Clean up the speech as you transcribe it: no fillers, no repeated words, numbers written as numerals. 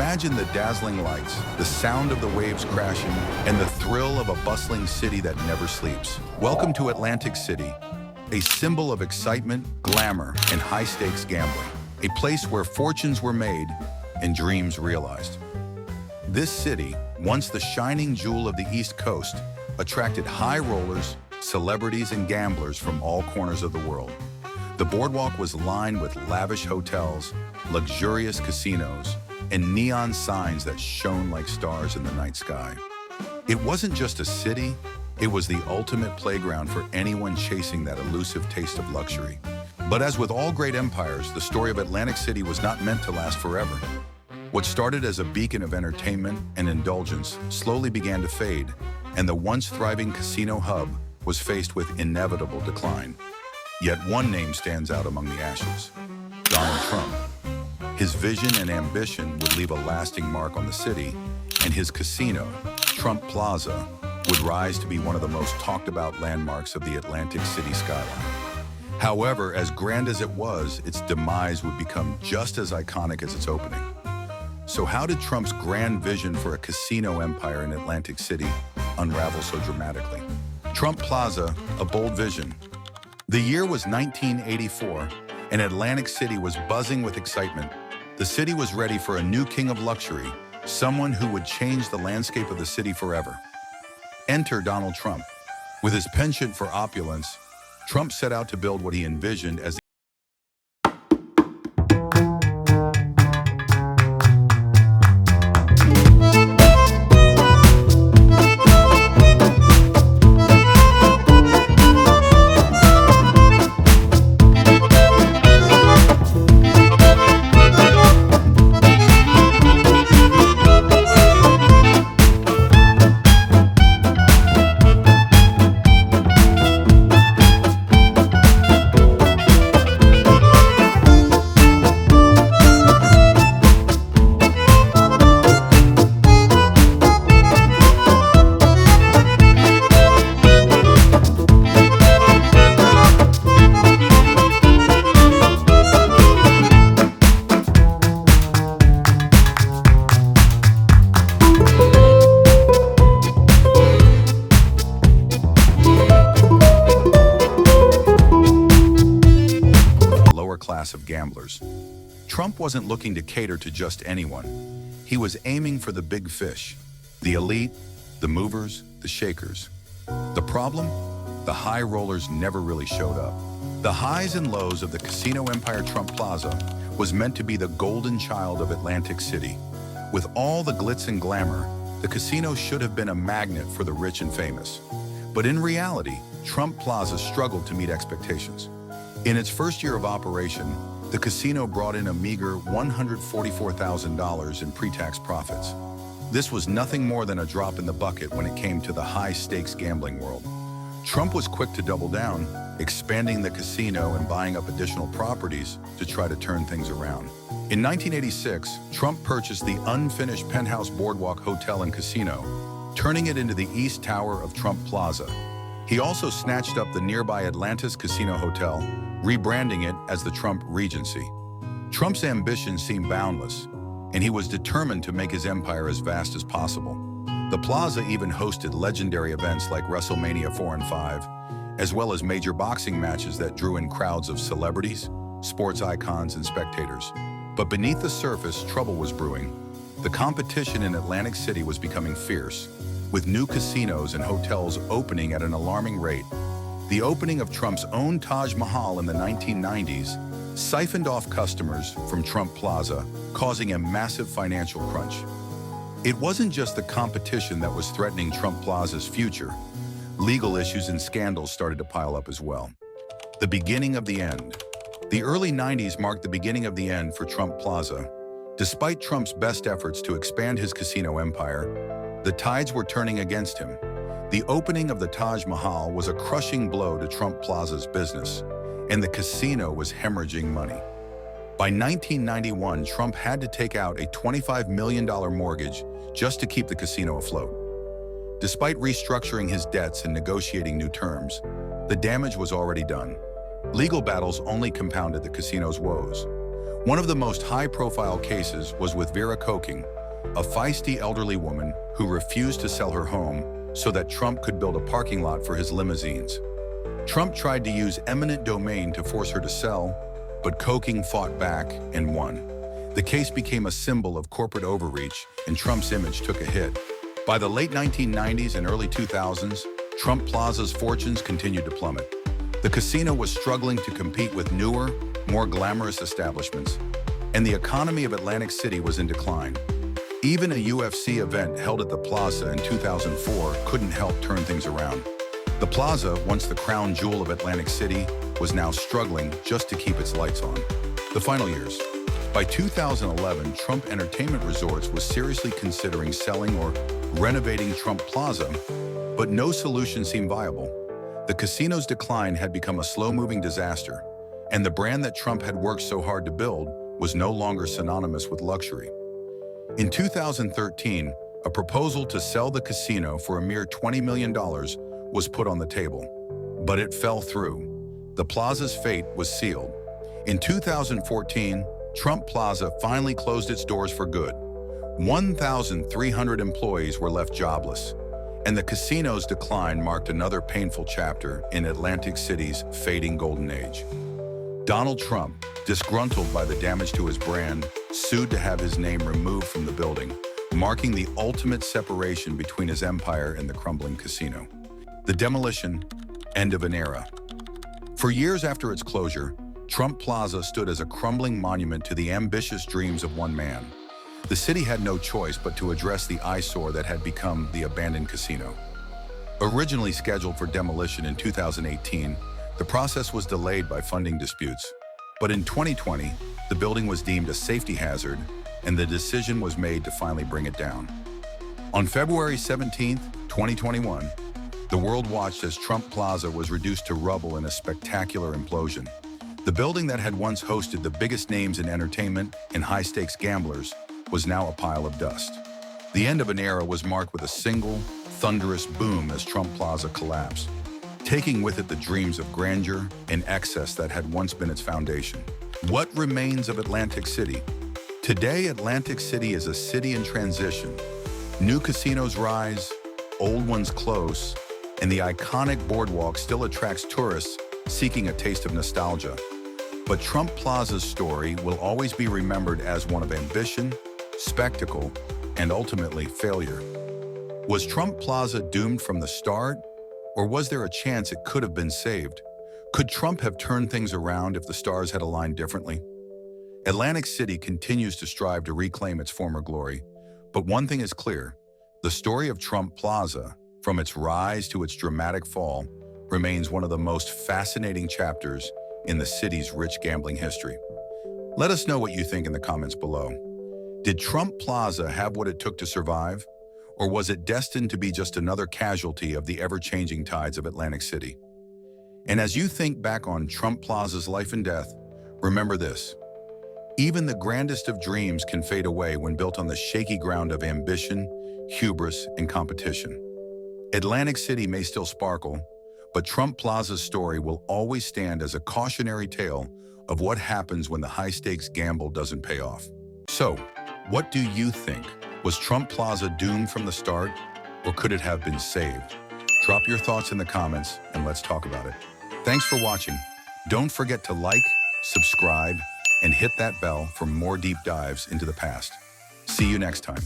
Imagine the dazzling lights, the sound of the waves crashing, and the thrill of a bustling city that never sleeps. Welcome to Atlantic City, a symbol of excitement, glamour, and high-stakes gambling. A place where fortunes were made and dreams realized. This city, once the shining jewel of the East Coast, attracted high rollers, celebrities, and gamblers from all corners of the world. The boardwalk was lined with lavish hotels, luxurious casinos, and neon signs that shone like stars in the night sky. It wasn't just a city, it was the ultimate playground for anyone chasing that elusive taste of luxury. But as with all great empires, the story of Atlantic City was not meant to last forever. What started as a beacon of entertainment and indulgence slowly began to fade, and the once thriving casino hub was faced with inevitable decline. Yet one name stands out among the ashes: Donald Trump. His vision and ambition would leave a lasting mark on the city, and his casino, Trump Plaza, would rise to be one of the most talked about landmarks of the Atlantic City skyline. However, as grand as it was, its demise would become just as iconic as its opening. So how did Trump's grand vision for a casino empire in Atlantic City unravel so dramatically? Trump Plaza, a bold vision. The year was 1984, and Atlantic City was buzzing with excitement. The city was ready for a new king of luxury, someone who would change the landscape of the city forever. Enter Donald Trump. With his penchant for opulence, Trump set out to build what he envisioned as class of gamblers. Trump wasn't looking to cater to just anyone. He was aiming for the big fish, the elite, the movers, the shakers. The problem? The high rollers never really showed up. The highs and lows of the casino empire Trump Plaza was meant to be the golden child of Atlantic City. With all the glitz and glamour, the casino should have been a magnet for the rich and famous. But in reality, Trump Plaza struggled to meet expectations. In its first year of operation, the casino brought in a meager $144,000 in pre-tax profits. This was nothing more than a drop in the bucket when it came to the high-stakes gambling world. Trump was quick to double down, expanding the casino and buying up additional properties to try to turn things around. In 1986, Trump purchased the unfinished Penthouse Boardwalk Hotel and Casino, turning it into the East Tower of Trump Plaza. He also snatched up the nearby Atlantis Casino Hotel, rebranding it as the Trump Regency. Trump's ambition seemed boundless, and he was determined to make his empire as vast as possible. The plaza even hosted legendary events like WrestleMania 4 and 5, as well as major boxing matches that drew in crowds of celebrities, sports icons, and spectators. But beneath the surface, trouble was brewing. The competition in Atlantic City was becoming fierce, with new casinos and hotels opening at an alarming rate. The opening of Trump's own Taj Mahal in the 1990s siphoned off customers from Trump Plaza, causing a massive financial crunch. It wasn't just the competition that was threatening Trump Plaza's future. Legal issues and scandals started to pile up as well. The beginning of the end. The early 90s marked the beginning of the end for Trump Plaza. Despite Trump's best efforts to expand his casino empire, the tides were turning against him. The opening of the Taj Mahal was a crushing blow to Trump Plaza's business, and the casino was hemorrhaging money. By 1991, Trump had to take out a $25 million mortgage just to keep the casino afloat. Despite restructuring his debts and negotiating new terms, the damage was already done. Legal battles only compounded the casino's woes. One of the most high-profile cases was with Vera Koking, a feisty elderly woman who refused to sell her home so that Trump could build a parking lot for his limousines. Trump tried to use eminent domain to force her to sell, but Koking fought back and won. The case became a symbol of corporate overreach, and Trump's image took a hit. By the late 1990s and early 2000s, Trump Plaza's fortunes continued to plummet. The casino was struggling to compete with newer, more glamorous establishments, and the economy of Atlantic City was in decline. Even a UFC event held at the Plaza in 2004 couldn't help turn things around. The Plaza, once the crown jewel of Atlantic City, was now struggling just to keep its lights on. The final years. By 2011, Trump Entertainment Resorts was seriously considering selling or renovating Trump Plaza, but no solution seemed viable. The casino's decline had become a slow-moving disaster, and the brand that Trump had worked so hard to build was no longer synonymous with luxury. In 2013, a proposal to sell the casino for a mere $20 million was put on the table, but it fell through. The Plaza's fate was sealed. In 2014, Trump Plaza finally closed its doors for good. 1,300 employees were left jobless, and the casino's decline marked another painful chapter in Atlantic City's fading golden age. Donald Trump, disgruntled by the damage to his brand, sued to have his name removed from the building, marking the ultimate separation between his empire and the crumbling casino. The demolition, end of an era. For years after its closure, Trump Plaza stood as a crumbling monument to the ambitious dreams of one man. The city had no choice but to address the eyesore that had become the abandoned casino. Originally scheduled for demolition in 2018, the process was delayed by funding disputes. But in 2020, the building was deemed a safety hazard, and the decision was made to finally bring it down. On February 17, 2021, the world watched as Trump Plaza was reduced to rubble in a spectacular implosion. The building that had once hosted the biggest names in entertainment and high-stakes gamblers was now a pile of dust. The end of an era was marked with a single, thunderous boom as Trump Plaza collapsed, taking with it the dreams of grandeur and excess that had once been its foundation. What remains of Atlantic City? Today, Atlantic City is a city in transition. New casinos rise, old ones close, and the iconic boardwalk still attracts tourists seeking a taste of nostalgia. But Trump Plaza's story will always be remembered as one of ambition, spectacle, and ultimately failure. Was Trump Plaza doomed from the start, or was there a chance it could have been saved? Could Trump have turned things around if the stars had aligned differently? Atlantic City continues to strive to reclaim its former glory, but one thing is clear: the story of Trump Plaza, from its rise to its dramatic fall, remains one of the most fascinating chapters in the city's rich gambling history. Let us know what you think in the comments below. Did Trump Plaza have what it took to survive, or was it destined to be just another casualty of the ever-changing tides of Atlantic City? And as you think back on Trump Plaza's life and death, remember this: even the grandest of dreams can fade away when built on the shaky ground of ambition, hubris, and competition. Atlantic City may still sparkle, but Trump Plaza's story will always stand as a cautionary tale of what happens when the high-stakes gamble doesn't pay off. So, what do you think? Was Trump Plaza doomed from the start, or could it have been saved? Drop your thoughts in the comments and let's talk about it. Thanks for watching. Don't forget to like, subscribe, and hit that bell for more deep dives into the past. See you next time.